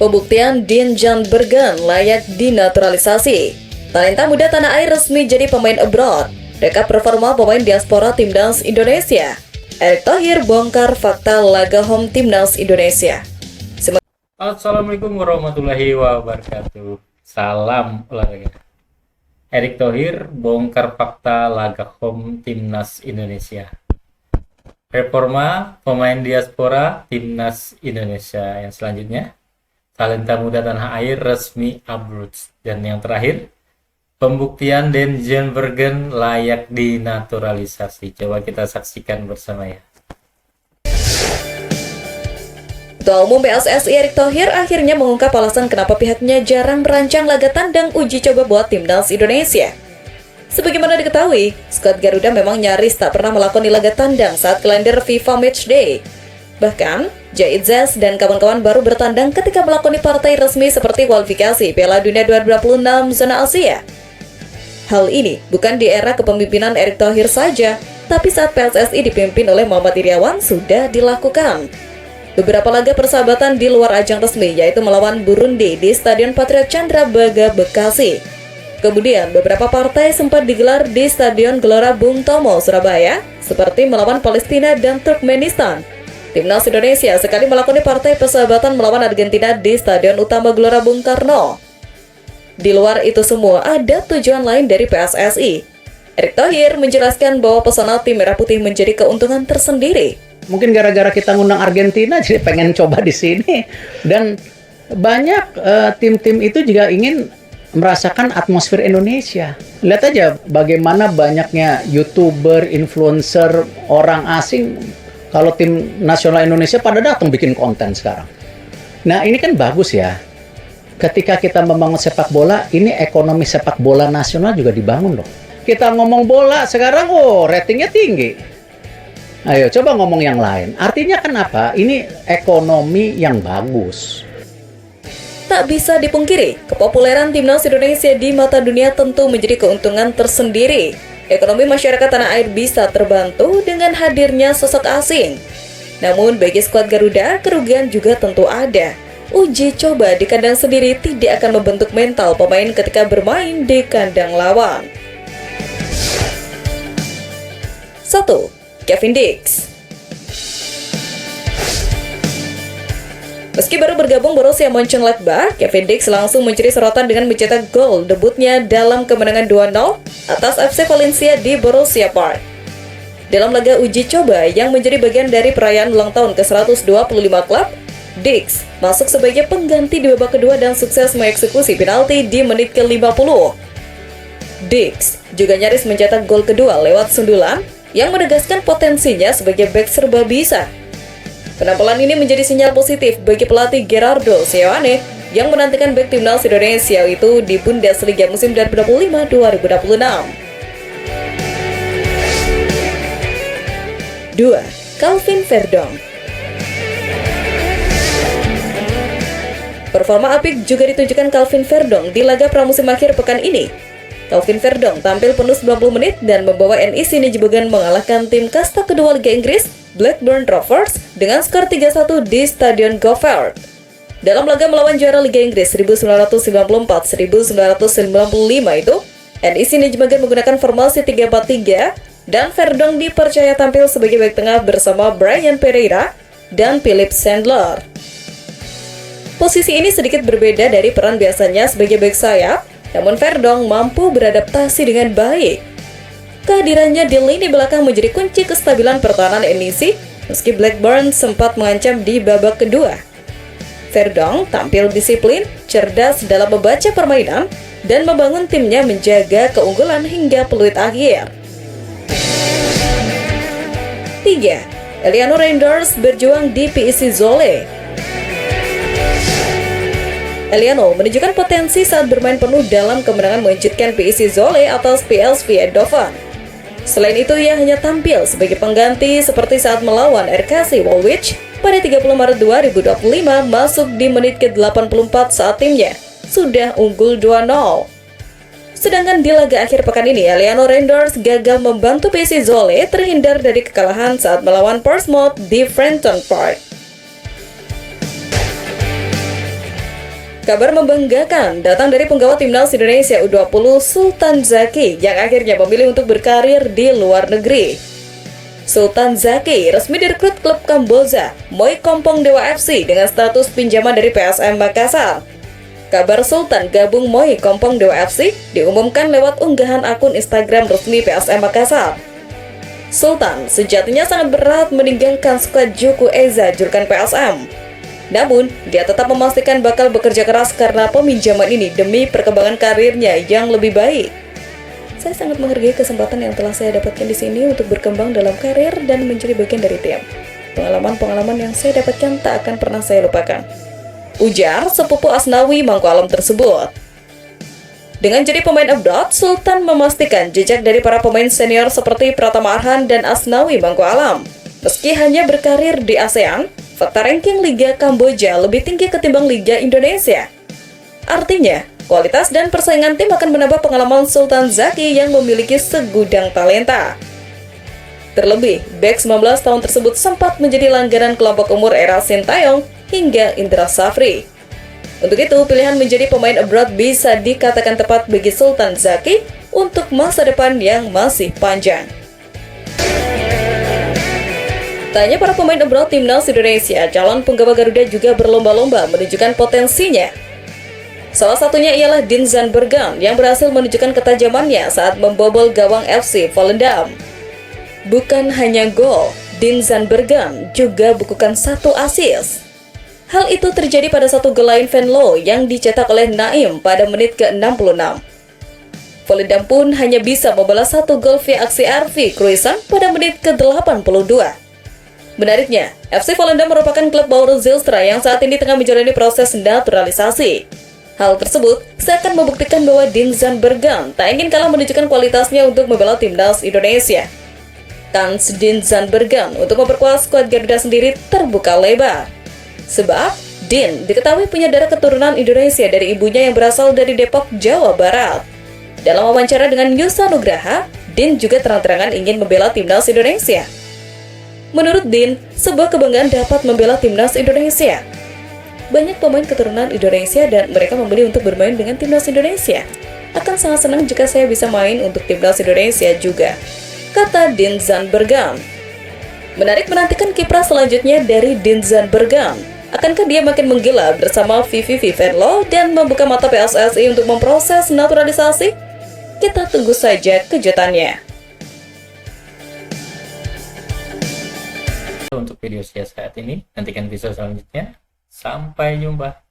Pembuktian Dean Jan Bergen layak dinaturalisasi. Talenta muda tanah air resmi jadi pemain abroad. Rekap performa pemain diaspora Timnas Indonesia. Erick Thohir bongkar fakta laga home Timnas Indonesia. Assalamualaikum warahmatullahi wabarakatuh. Salam olahraga. Erick Thohir bongkar fakta laga home Timnas Indonesia. Performa pemain diaspora Timnas Indonesia. Yang selanjutnya, talenta muda tanah air resmi abroad. Dan yang terakhir, pembuktian Dean Jan Bergen layak dinaturalisasi. Coba kita saksikan bersama ya. Ketua Umum PSSI Erick Thohir akhirnya mengungkap alasan kenapa pihaknya jarang merancang laga tandang uji coba buat Timnas Indonesia. Sebagaimana diketahui, skuad Garuda memang nyaris tak pernah melakoni laga tandang saat kalender FIFA Matchday. Bahkan, Jahid Zes dan kawan-kawan baru bertandang ketika melakoni partai resmi seperti kualifikasi Piala Dunia 2026 zona Asia. Hal ini bukan di era kepemimpinan Erick Thohir saja, tapi saat PSSI dipimpin oleh Muhammad Iryawan sudah dilakukan. Beberapa laga persahabatan di luar ajang resmi, yaitu melawan Burundi di Stadion Patriot Candrabaga, Bekasi. Kemudian, beberapa partai sempat digelar di Stadion Gelora Bung Tomo, Surabaya, seperti melawan Palestina dan Turkmenistan. Timnas Indonesia sekali melakoni partai persahabatan melawan Argentina di Stadion Utama Gelora Bung Karno. Di luar itu semua, ada tujuan lain dari PSSI. Erick Thohir menjelaskan bahwa pesona tim Merah Putih menjadi keuntungan tersendiri. Mungkin gara-gara kita ngundang Argentina, jadi pengen coba di sini. Dan banyak tim-tim itu juga ingin merasakan atmosfer Indonesia. Lihat aja bagaimana banyaknya YouTuber, influencer, orang asing. Kalau tim nasional Indonesia pada datang bikin konten sekarang. Nah ini kan bagus ya. Ketika kita membangun sepak bola, ini ekonomi sepak bola nasional juga dibangun loh. Kita ngomong bola sekarang, ratingnya tinggi. Ayo coba ngomong yang lain. Artinya kenapa? Ini ekonomi yang bagus. Tak bisa dipungkiri, kepopuleran Timnas Indonesia di mata dunia tentu menjadi keuntungan tersendiri. Ekonomi masyarakat tanah air bisa terbantu dengan hadirnya sosok asing. Namun bagi skuad Garuda, kerugian juga tentu ada. Uji coba di kandang sendiri tidak akan membentuk mental pemain ketika bermain di kandang lawan. 1. Kevin Dix. Meski baru bergabung Borussia Mönchengladbach, Kevin Dix langsung mencuri sorotan dengan mencetak gol debutnya dalam kemenangan 2-0 atas FC Valencia di Borussia Park. Dalam laga uji coba yang menjadi bagian dari perayaan ulang tahun ke-125 klub, Dix masuk sebagai pengganti di babak kedua dan sukses mengeksekusi penalti di menit ke-50. Dix juga nyaris mencetak gol kedua lewat sundulan yang menegaskan potensinya sebagai bek serba bisa. Penampilan ini menjadi sinyal positif bagi pelatih Gerardo Seoane yang menantikan bek Timnas Indonesia itu di Bundesliga musim 2025-2026. 2. Calvin Verdong. Performa apik juga ditunjukkan Calvin Verdong di laga pramusim akhir pekan ini. Calvin Verdong tampil penuh 90 menit dan membawa NEC Nijmegen mengalahkan tim kasta kedua Liga Inggris, Blackburn Rovers, dengan skor 3-1 di Stadion Goffard. Dalam laga melawan juara Liga Inggris 1994-1995 itu, NEC Nijmegen menggunakan formasi 3-4-3 dan Verdong dipercaya tampil sebagai bek tengah bersama Brian Pereira dan Philip Sandler. Posisi ini sedikit berbeda dari peran biasanya sebagai bek sayap, namun Verdong mampu beradaptasi dengan baik. Kehadirannya di lini belakang menjadi kunci kestabilan pertahanan NEC, meski Blackburn sempat mengancam di babak kedua. Verdong tampil disiplin, cerdas dalam membaca permainan, dan membangun timnya menjaga keunggulan hingga peluit akhir. 3. Eliano Reinders berjuang di PSV Zwolle. Eliano menunjukkan potensi saat bermain penuh dalam kemenangan mengejutkan PSV Zwolle atas PSV Eindhoven. Selain itu, ia hanya tampil sebagai pengganti seperti saat melawan RKC Waalwijk pada 30 Maret 2025 masuk di menit ke-84 saat timnya sudah unggul 2-0. Sedangkan di laga akhir pekan ini, Eliano Reinders gagal membantu PSV Zwolle terhindar dari kekalahan saat melawan Portsmouth di Fratton Park. Kabar membanggakan datang dari penggawa timnas Indonesia U20 Sultan Zaki yang akhirnya memilih untuk berkarir di luar negeri. Sultan Zaki resmi direkrut klub Kamboja Moi Kompong Dewa FC dengan status pinjaman dari PSM Makassar. Kabar Sultan gabung Moi Kompong Dewa FC diumumkan lewat unggahan akun Instagram resmi PSM Makassar. Sultan sejatinya sangat berat meninggalkan skuad Juku Eza julukan PSM. Namun, dia tetap memastikan bakal bekerja keras karena peminjaman ini demi perkembangan karirnya yang lebih baik. Saya sangat menghargai kesempatan yang telah saya dapatkan di sini untuk berkembang dalam karir dan menjadi bagian dari tim. Pengalaman-pengalaman yang saya dapatkan tak akan pernah saya lupakan, ujar sepupu Asnawi Mangkualam tersebut. Dengan jadi pemain abroad, Sultan memastikan jejak dari para pemain senior seperti Pratama Arhan dan Asnawi Mangkualam. Meski hanya berkarir di ASEAN, fakta ranking Liga Kamboja lebih tinggi ketimbang Liga Indonesia. Artinya, kualitas dan persaingan tim akan menambah pengalaman Sultan Zaki yang memiliki segudang talenta. Terlebih, bek 19 tahun tersebut sempat menjadi langganan kelompok umur era Sintayong hingga Indra Safri. Untuk itu, pilihan menjadi pemain abroad bisa dikatakan tepat bagi Sultan Zaki untuk masa depan yang masih panjang. Tanya para pemain abroad timnas Indonesia, calon penggawa Garuda juga berlomba-lomba menunjukkan potensinya. Salah satunya ialah Dean Zandbergen yang berhasil menunjukkan ketajamannya saat membobol gawang FC Volendam. Bukan hanya gol, Dean Zandbergen juga bukukan 1 assist. Hal itu terjadi pada satu gol lain Venlo yang dicetak oleh Naim pada menit ke-66. Volendam pun hanya bisa membalas 1 gol via aksi RV Kruisen pada menit ke-82. Menariknya, FC Volendam merupakan klub Bauru Zilstra yang saat ini tengah menjalani proses naturalisasi. Hal tersebut seakan membuktikan bahwa Dean Zandbergen tak ingin kalah menunjukkan kualitasnya untuk membela timnas Indonesia. Kans Dean Zandbergen untuk memperkuat skuad Garuda sendiri terbuka lebar. Sebab, Dean diketahui punya darah keturunan Indonesia dari ibunya yang berasal dari Depok, Jawa Barat. Dalam wawancara dengan Yusa Nugraha, Dean juga terang-terangan ingin membela timnas Indonesia. Menurut Dean, sebuah kebanggaan dapat membela timnas Indonesia. Banyak pemain keturunan Indonesia dan mereka memilih untuk bermain dengan timnas Indonesia. Akan sangat senang jika saya bisa main untuk timnas Indonesia juga, kata Dean Zandbergen. Menarik menantikan kiprah selanjutnya dari Dean Zandbergen. Akankah dia makin menggila bersama VVV Venlo dan membuka mata PSSI untuk memproses naturalisasi? Kita tunggu saja kejutannya. Untuk video saya saat ini, nantikan video selanjutnya. Sampai jumpa.